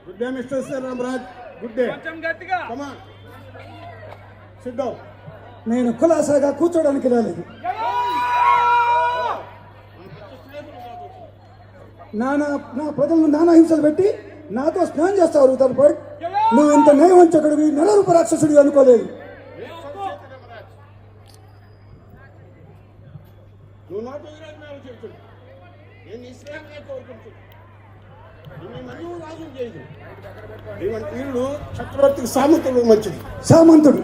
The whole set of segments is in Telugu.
Good day, Mr. Sir Ramraj. Good day. Come on. Sit down. నేను కులాసాగా కూర్చోడానికి రాలేదు. నా ప్రజలను నానా హింసలు పెట్టి నాతో స్నానం చేస్తావు రుదర్ ఫోర్డ్. నువ్వు ఇంత నయవంచకుడివి, నెలరూప రాక్షసుడివి అనుకోలేదు. నువ్వు నాతో విరోధం చెప్తున్నా. నేను ఇస్లాంనే కోరుకుంటున్నా. వీరుడు చక్రవర్తికి సామంతుడు మంచిది. సామంతుడు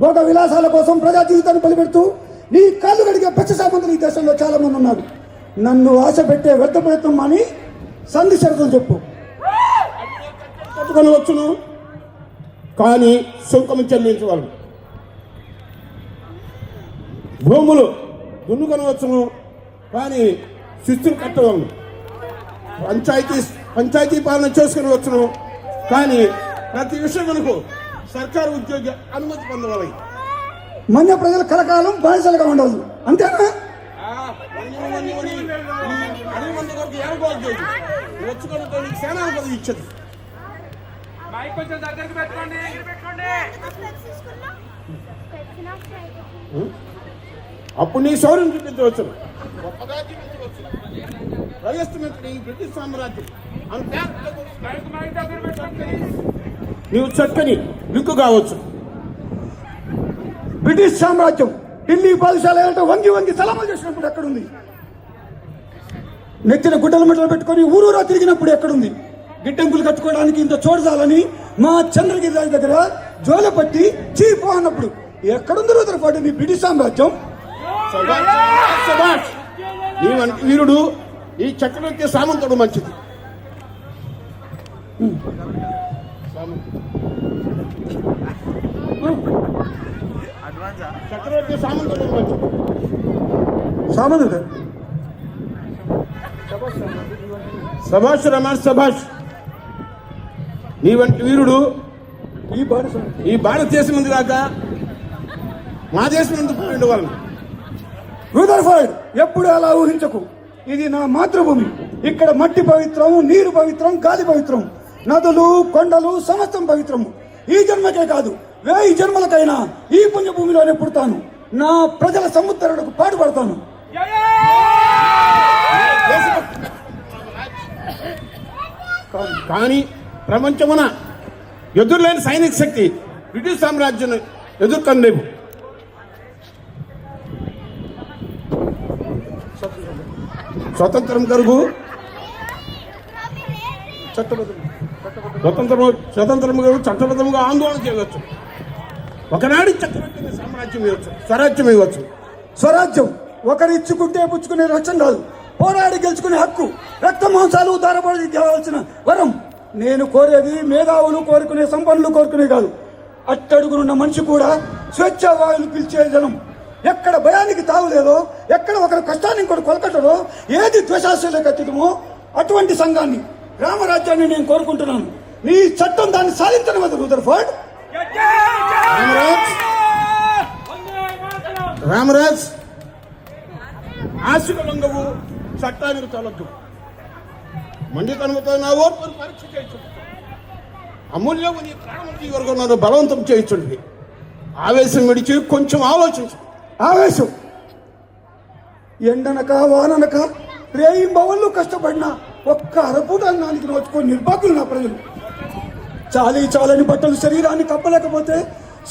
భోగ విలాసాల కోసం ప్రజా జీవితాన్ని బలిపెడుతూ నీ కాళ్ళు గడిగే పచ్చ సామంతులు ఈ దేశంలో చాలా మంది ఉన్నారు. నన్ను ఆశ పెట్టే వ్యర్థ ప్రయత్నం అని సంధి షరతులు చెప్పు. కట్టుకొని వచ్చును కానీ సుంకం చెల్లించగలను. భూములు దున్నుకొని వచ్చును కానీ శిస్తులు కట్టగలను. పంచాయతీ పాలన చేసుకుని వచ్చును కానీ ప్రతి విషయమునకు సర్కారు ఉద్యోగ అనుమతి పొందవాలి. మన ప్రజలు కలకాలం బానిసలుగా ఉండదు, అంతేనా? వచ్చుకొని సేనాలు పదవి ఇచ్చదు. అప్పుడు నీ శౌర్యం చూపించవచ్చు, గొప్పగా చూపించవచ్చు. ప్రవేశించిన ఈ బ్రిటిష్ సామ్రాజ్యం నీవు చక్కని లింకు కావచ్చు. బ్రిటిష్ సామ్రాజ్యం ఢిల్లీ పాఠశాల వంగి వంగి సలాములు చేసినప్పుడు ఎక్కడుంది? నెత్తిన గుడ్డల మెడలు పెట్టుకొని ఊరూరా తిరిగినప్పుడు ఎక్కడుంది? గిడ్డంకులు కట్టుకోవడానికి ఇంత చోటు చాలని మా చంద్రగిరి రాజు దగ్గర జోల పట్టి చీపో అన్నప్పుడు ఎక్కడుంది రుదర్ ఫోర్డ్ నీ బ్రిటిష్ సామ్రాజ్యం? నీవంటి వీరుడు ఈ చక్రవర్తి సామంతుడు మంచిది. చక్రవర్తి సామంతుడు మంచిది. సామంతుడు సభాష్ రమేష్ సభాష్. నీ వంటి వీరుడు ఈ భారతదేశం ఉంది కాక మా దేశం ఎందుకు ఉండేవాళ్ళం. రుదర్ ఫోర్డ్ ఎప్పుడు అలా ఊహించకు. ఇది నా మాతృభూమి. ఇక్కడ మట్టి పవిత్రం, నీరు పవిత్రం, గాలి పవిత్రం, నదులు కొండలు సమస్తం పవిత్రము. ఈ జన్మకే కాదు 1000 జన్మలకైనా ఈ పుణ్యభూమిలోనే పుడతాను. నా ప్రజల సముద్రులకు పాటుపడతాను. కానీ ప్రపంచమున ఎదురులేని సైనిక శక్తి బ్రిటిష్ సామ్రాజ్యం ఎదుర్కొనలేవు. స్వతంత్రం కరుగు చట్టబద్ధముగా ఆందోళన చేయవచ్చు. ఒకనాడు చక్రవర్తి సామ్రాజ్యం ఇవ్వచ్చు, స్వరాజ్యం ఇవ్వచ్చు. స్వరాజ్యం ఒకరు ఇచ్చుకుంటే పుచ్చుకునే రక్షణ కాదు, పోరాడి గెలుచుకునే హక్కు, రక్త మాంసాలు ధారపడి కావాల్సిన వరం. నేను కోరేది మేధావులు కోరుకునే, సంపన్నులు కోరుకునే కాదు. అట్టడుగునున్న మనిషి కూడా స్వేచ్ఛ వాయువులు పిలిచే జనం. ఎక్కడ భయానికి తావులేదో, ఎక్కడ ఒకరి కష్టాన్ని ఇంకోటి కొలకట్టడో, ఏది ద్వేషాశీలకు అతీతమో అటువంటి సంఘాన్ని, రామరాజ్యాన్ని నేను కోరుకుంటున్నాను. నీ చట్టం దాన్ని సాధించడం వద్ద రుదర్ ఫోర్డ్. రామరాజ్ ఆశకు లొంగవు, చట్టానికి తొలద్దు. మండితనముతో నా ఓర్పును పరీక్ష చేయొచ్చు. అమూల్యము నీ ప్రాణముకి వరకు నన్ను బలవంతం చేయించండి. ఆవేశం విడిచి కొంచెం ఆలోచించు. ఆవేశం ఎండనక వాననక రేయి బవళ్ళు కష్టపడినా ఒక్క అరపూట అన్నానికి నోచుకొని నిర్భాగ్యులు నా ప్రజలు. చాలని బట్టలు శరీరాన్ని కప్పలేకపోతే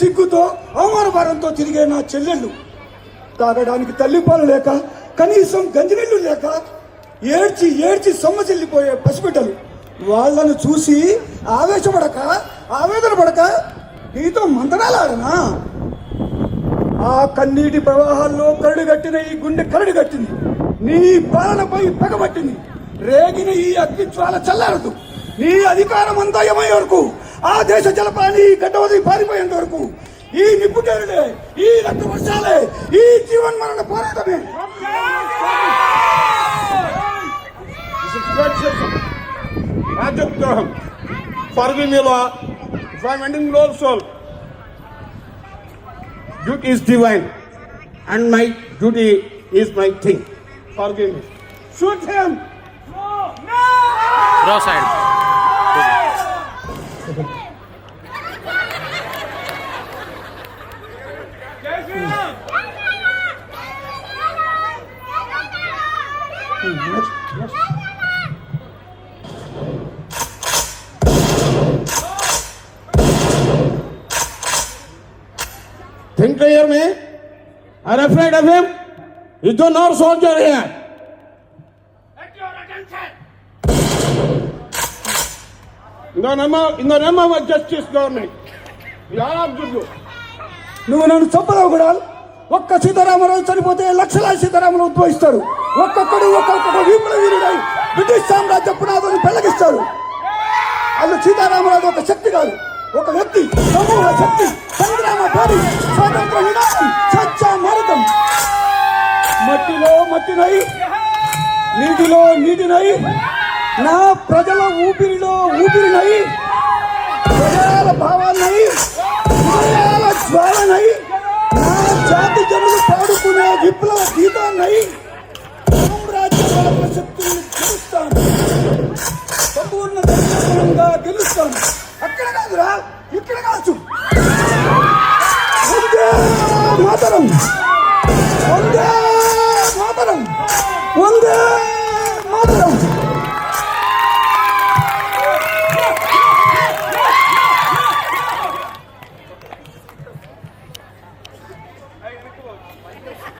సిగ్గుతో అవమాన భారంతో తిరిగే నా చెల్లెళ్ళు, తాగడానికి తల్లిపాలు లేక కనీసం గంజినీళ్ళు లేక ఏడ్చి ఏడ్చి సొమ్మ చెల్లిపోయే పసిబిడ్డలు, వాళ్లను చూసి ఆవేశపడక ఆవేదన పడక నీతో మంతనాలాడనా? ఆ కన్నీటి ప్రవాహాల్లో కరడుగట్టిన ఈ గుండె కరడుగట్టింది. నీ పాలనపై పగబట్టింది. రేగిన ఈ అగ్ని జ్వాల చల్లారదు. నీ అధికారం అంతా ఏమయ్యే వరకు, ఆ దేశ జలపాని గడ్డవది పారిపోయేంత వరకు ఈ నిప్పుటేరులే, ఈ రక్త వర్షాలే, ఈ జీవన్మరణ పోరాటమే. రాజద్రోహం. Forgive me, Lord, if I am ending low soul. Duty is divine, and my duty is my thing. Forgive me. Shoot him. No. Side. you hear me? I'm afraid of him. He's the North soldier here. At your attention. In the name of a justice government, we all abjure you. నువ్వు నన్ను చంపరావు కూడా. ఒక్క సీతారామరాజు చనిపోతే లక్షలాది సీతారాములు ఉద్భవిస్తారు. ఒక్కొక్కడు ఒక్కొక్క విప్లవ వీరుడై బ్రిటిష్ సామ్రాజ్య పునాదులు పెళ్లగిస్తారు. అల్లు సీతారామరాజు ఒక శక్తి కాదు, ఒక వ్యక్తి, సమూహ శక్తి, సంగ్రామ పేరు, స్వాతంత్ర నినాదం, స్వచ్ఛ భారతం. మట్టిలో మట్టినై, నీటిలో నీటినై, నా ప్రజల ఊపిరిలో ఊపిరినై, ప్రజల భావాలనై, హృదయాల జ్వాలనై, నా జాతి జనులు పాడుకునే విప్లవ గీతాన్నై సామ్రాజ్య బలప శక్తుల్ని గెలుస్తాను, సంపూర్ణ దర్శనంగా గెలుస్తాను. అక్కడ కాదురా, ఇక్కడ కాదు. వందే మాతరం.